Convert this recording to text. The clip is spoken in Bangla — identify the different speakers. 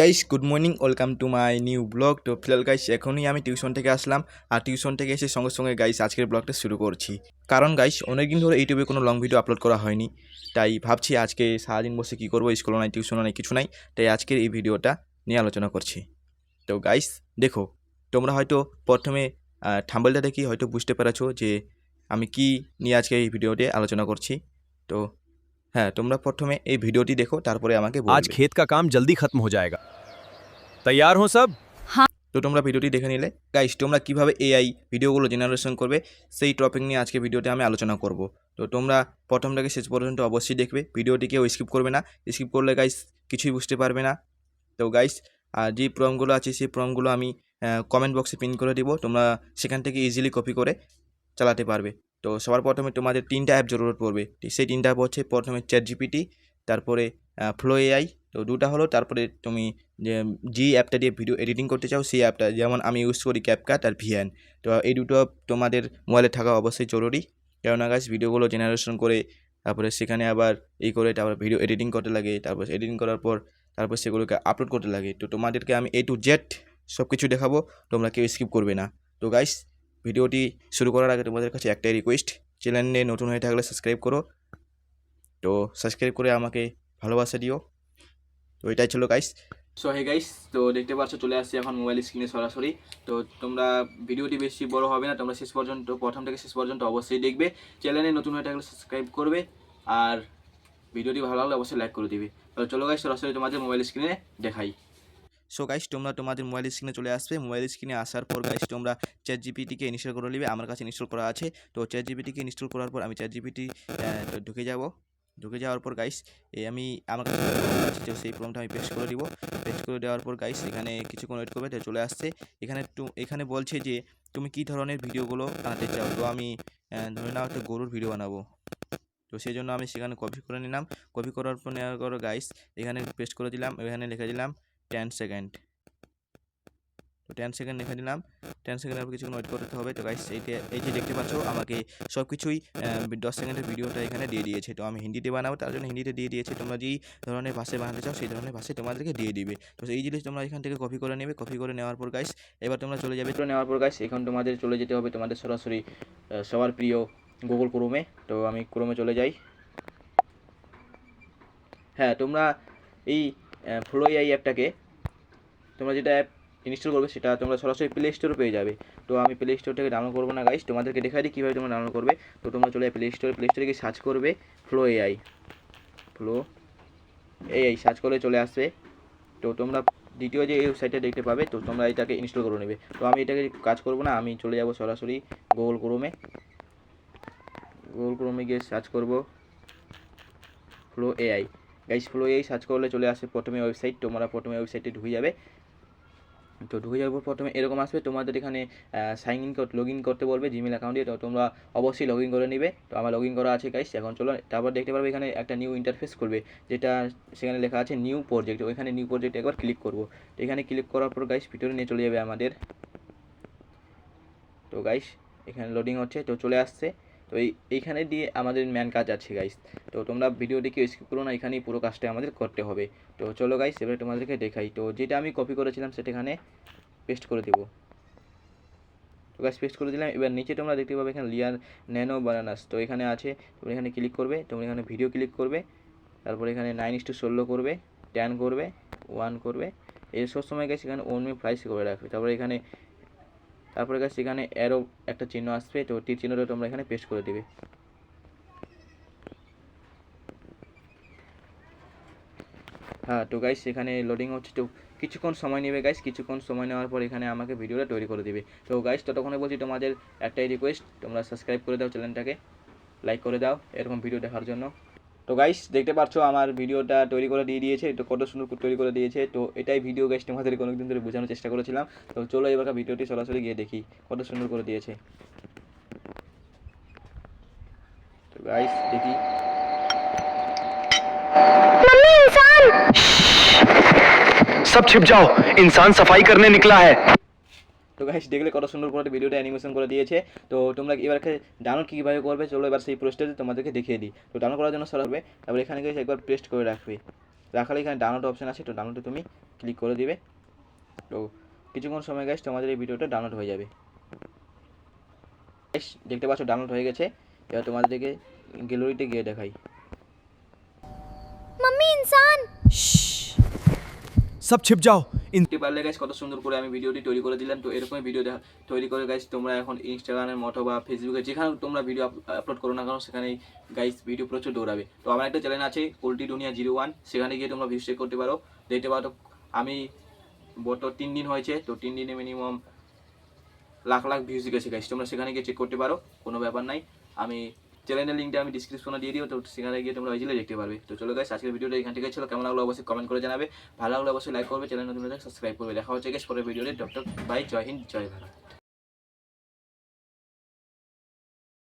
Speaker 1: Guys good morning, welcome to my new blog. তো ফিলহাল গাইস এখনই আমি টিউশন থেকে আসলাম, আর টিউশন থেকে এসে সঙ্গে সঙ্গে গাইস আজকের ব্লগটা শুরু করছি। কারণ গাইস অনেকদিন ধরে ইউটিউবে কোনো লং ভিডিও আপলোড করা হয়নি, তাই ভাবছি আজকে সারাদিন বসে কী করবো, স্কুলও নাই, টিউশনও নাই, কিছু নাই, তাই আজকের এই ভিডিওটা নিয়ে আলোচনা করছি। তো গাইস দেখো, তোমরা হয়তো প্রথমে থাম্বনেলটা দেখি হয়তো বুঝতে পেরেছো যে আমি কি নিয়ে আজকে এই ভিডিওতে আলোচনা করছি। তো হ্যাঁ, তোমরা প্রথমে এই ভিডিওটি দেখো, তারপরে আমাকে
Speaker 2: आज
Speaker 1: বলবে।
Speaker 2: खेत का काम जल्दी खत्म हो जाएगा। तैयार हो सब?
Speaker 1: তো তোমরা ভিডিওটি দেখে নিলে। গাইস তোমরা কিভাবে এআই ভিডিওগুলো জেনারেশন করবে সেই টপিক নিয়ে আজকে ভিডিওতে আমি আলোচনা করব। তো তোমরা প্রথম থেকে শেষ পর্যন্ত অবশ্যই দেখবে, ভিডিওটি কেউ স্কিপ করবে না, স্কিপ করলে গাইস কিছুই বুঝতে পারবে না। তো গাইস যে প্রম্পটগুলো আছে সেই প্রম্পটগুলো আমি কমেন্ট বক্সে পিন করে দিব, তোমরা সেখান থেকে ইজিলি কপি করে চালাতে পারবে। তো সবার প্রথমে তোমাদের তিনটা অ্যাপ জরুরত পড়বে, সেই তিনটা অ্যাপ হচ্ছে প্রথমে চ্যাট জিপিটি, তারপরে ফ্লো এআই, তো দুটা হলো, তারপরে তুমি যে অ্যাপটা দিয়ে ভিডিও এডিটিং করতে চাও সেই অ্যাপটা, যেমন আমি ইউজ করি ক্যাপকাট আর ভিএন। তো এই দুটো তোমাদের মোবাইলে থাকা অবশ্যই জরুরি, কেননা গাছ ভিডিওগুলো জেনারেশন করে তারপরে সেখানে আবার করে তারপর ভিডিও এডিটিং করতে লাগে, তারপর এডিটিং করার পর তারপর সেগুলোকে আপলোড করতে লাগে। তো তোমাদেরকে আমি A to Z সব কিছু দেখাবো, তোমরা কেউ স্কিপ করবে না। তো গাইস ভিডিওটি শুরু করার আগে তোমাদের কাছে একটাই রিকোয়েস্ট, চ্যানেলে নতুন হয়ে থাকলে সাবস্ক্রাইব করো। তো সাবস্ক্রাইব করে আমাকে ভালোবাসা দিও। তো এটাই ছিল গাইস। সো হে গাইস, তো দেখতে পাচ্ছ চলে আসছি এখন মোবাইল স্ক্রিনে সরাসরি। তো তোমরা ভিডিওটি বেশি বড় হবে না, তোমরা শেষ পর্যন্ত, প্রথম থেকে শেষ পর্যন্ত অবশ্যই দেখবে। চ্যানেলে নতুন হয়ে থাকলে সাবস্ক্রাইব করবে, আর ভিডিওটি ভালো লাগলে অবশ্যই লাইক করে দিবে। তো চলো গাইস সরাসরি তোমাদের মোবাইল স্ক্রিনে দেখাই। সো গাইস তোমরা তোমাদের মোবাইল স্ক্রিনে চলে আসবে, মোবাইল স্ক্রিনে আসার পর গাইস তোমরা চ্যাট জিপিটিকে ইনস্টল করে নেবে, আমার কাছে ইনস্টল করা আছে। তো চ্যাট জিপিটিকে ইনস্টল করার পর আমি চ্যাট জিপিটি ঢুকে যাব। ঢুকে যাওয়ার পর গাইস আমি আমার কাছে আছে, তো সেই প্রম্পটটা আমি পেস্ট করে দিব। পেস্ট করে দেওয়ার পর গাইস এখানে কিছুক্ষণ ওয়েট করবে, তো চলে আসছে। এখানে বলছে যে তুমি কী ধরনের ভিডিওগুলো বানাতে চাও। তো আমি ধরে নাও একটা গরুর ভিডিও বানাবো, তো সেই জন্য আমি সেখানে কপি করে নিলাম। কপি করার পর নেওয়ার পর গাইস এখানে পেস্ট করে দিলাম, এখানে লিখে দিলাম 10 সেকেন্ড। তো 10 সেকেন্ড লিখে দিলাম। 10 সেকেন্ডের পর কিছুক্ষণ ওয়েট করতে হবে। তো গাইস এই যে দেখতে পাচ্ছ আমাকে সব কিছুই 10 সেকেন্ডের ভিডিওটা এখানে দিয়ে দিয়েছে। তো আমি হিন্দিতে বানাবো, তার জন্য হিন্দিতে দিয়ে দিয়েছে। তোমরা যেই ধরনের ভাষায় বানাতে চাও সেই ধরনের ভাষায় তোমাদেরকে দিয়ে দিবে। তো এই জিনিস তোমরা এখান থেকে কপি করে নেবে। কপি করে নেওয়ার পর গাইস এবার তোমরা চলে যাবে। তো নেওয়ার পর গাইস এখন তোমাদের চলে যেতে হবে তোমাদের সরাসরি সবার প্রিয় গুগল ক্রোমে। তো আমি ক্রোমে চলে যাই। হ্যাঁ, তোমরা এই ফ্লো এআই অ্যাপটাকে, তোমরা যেটা অ্যাপ ইনস্টল করবে সেটা তোমরা সরাসরি প্লে স্টোরে পেয়ে যাবে। তো আমি প্লে স্টোর থেকে ডাউনলোড করবো না গাইস, তোমাদেরকে দেখাই দিই কীভাবে তোমরা ডাউনলোড করবে। তো তোমরা চলে প্লে স্টোরে গিয়ে সার্চ করবে ফ্লো এআই সার্চ করে চলে আসবে। তো তোমরা দ্বিতীয় যে এই ওয়েবসাইটটা দেখতে পাবে, তো তোমরা এটাকে ইনস্টল করে নেবে। তো আমি এটাকে কাজ করবো না, আমি চলে যাব সরাসরি গুগল ক্রোমে গিয়ে সার্চ করব flow AI. Guys flow AI search করলে চলে আসে প্রথমে ওয়েবসাইট, তোমরা প্রথমে ওয়েবসাইটে ঢুকে যাবে। তো ঢুকে যাওয়ার পর প্রথমে এরকম আসবে, তোমাদের এখানে লগ ইন করতে বলবে জিমেল অ্যাকাউন্ট দিয়ে। তো তোমরা অবশ্যই লগ ইন করে নেবে। তো আমার লগ ইন করা আছে গাইস। এখন চলো, তারপর দেখতে পারবে এখানে একটা নিউ ইন্টারফেস করবে, যেটা সেখানে লেখা আছে নিউ প্রজেক্ট। ওইখানে নিউ প্রজেক্ট একবার ক্লিক করবো। তো এখানে ক্লিক করার পর গাইস ভিতরে নিয়ে চলে যাবে আমাদের। তো গাইস এখানে লোডিং হচ্ছে, তো চলে আসছে। তো এইখানে দিয়ে আমাদের ম্যান কাজ আছে গাইস। তো তোমরা ভিডিওটিকে স্কিপ করো না, এখানেই পুরো কাজটা আমাদের করতে হবে। তো চলো গাইস এবারে তোমাদেরকে দেখাই। তো যেটা আমি কপি করেছিলাম সেটা এখানে পেস্ট করে দেবো। তো গাইস পেস্ট করে দিলাম। এবার নিচে তোমরা দেখতে পাবে এখানে লিয়ার ন্যানো বানানাস, তো এখানে আছে। তোমরা এখানে ক্লিক করবে, তোমরা এখানে ভিডিও ক্লিক করবে, তারপরে এখানে 9:16 করবে, 10 করবে, 1 করবে। এই সব সময় গাইস এখানে 1:5 করে রাখবে। তারপরে গাইস এখানে অ্যারো একটা চিহ্ন আসবে, তো তীর চিহ্নটা তোমরা এখানে পেস্ট করে দিবে। হ্যাঁ, তো গাইস এখানে লোডিং হচ্ছে, তো কিছুক্ষণ সময় নেবে গাইস। কিছুক্ষণ সময় নেওয়ার পর এখানে আমাকে ভিডিওটা তৈরি করে দিবে। তো গাইস ততক্ষণে বলছি তোমাদের একটাই রিকোয়েস্ট, তোমরা সাবস্ক্রাইব করে দাও চ্যানেলটাকে, লাইক করে দাও এরকম ভিডিও দেখার জন্য। তো গাইস দেখতে পাচ্ছ আমার ভিডিওটা তৈরি করে দিয়ে দিয়েছে, তো কত সুন্দর তৈরি করে দিয়েছে। তো এটাই ভিডিও গাইস তোমাদের অনেকদিন ধরে বোঝানোর চেষ্টা করেছিলাম। তো চলো এবার ভিডিওটি সরাসরি গিয়ে দেখি কত সুন্দর করে দিয়েছে। তো গাইস দেখি।
Speaker 3: सब छिप जाओ, इंसान सफाई करने निकला है।
Speaker 1: তো গাইস দেখলে কত সুন্দর করে ভিডিওটা অ্যানিমেশন করে দিয়েছে। তো তোমরা এবার ডাউনলোড কীভাবে করবে চলো এবার সেই প্রসেসটা তোমাদেরকে দেখিয়ে দিই। তো ডাউনলোড করার জন্য সরাসরি তারপর এখানে গিয়ে একবার পেস্ট করে রাখবে। রাখালে এখানে ডাউনলোড অপশান আছে, তো ডাউনলোডে তুমি ক্লিক করে দিবে। তো কিছুক্ষণ সময় গাইস তোমাদের এই ভিডিওটা ডাউনলোড হয়ে যাবে। গাইস দেখতে পাচ্ছ ডাউনলোড হয়ে গেছে। এবার তোমাদেরকে গ্যালারিতে গিয়ে দেখাই।
Speaker 4: मम्मी इंसान।
Speaker 2: सब छिप जाओ इन
Speaker 1: দেখতে পারলে গাইস কত সুন্দর করে আমি ভিডিওটি তৈরি করে দিলাম। তো এরকমই ভিডিও তৈরি করে গাইস তোমরা এখন ইনস্টাগ্রামের মতো বা ফেসবুকে যেখানে তোমরা ভিডিও আপলোড করো না কেন সেখানেই গাইস ভিডিও প্রচুর দৌড়াবে। তো আমার একটা চ্যানেল আছে পোল্ট্রি দুনিয়া 01, সেখানে গিয়ে তোমরা ভিউ চেক করতে পারো। দেখতে পারো আমি গত 3 দিন হয়েছে, তো 3 দিনে মিনিমাম লাখ লাখ ভিউজ গেছে গাইস, তোমরা সেখানে গিয়ে চেক করতে পারো, কোনো ব্যাপার নাই। আমি চ্যানেলের লিঙ্কটা আমি ডিসক্রিপশনে দিয়ে দিও, তো সেখানে গিয়ে তোমরা ইজিলি দেখতে পারবে। তো চলো গাইস আজকের ভিডিওটা এখান থেকে ছিল, কেমন লাগলো অবশ্যই কমেন্ট করে জানাবে, ভালো লাগলে অবশ্যই লাইক করবে, চ্যানেল নতুন সাবস্ক্রাইব করবে। দেখা হচ্ছে গাইস পরের ভিডিওতে। ডক্টর বাই, জয় হিন্দ, জয় ভারত।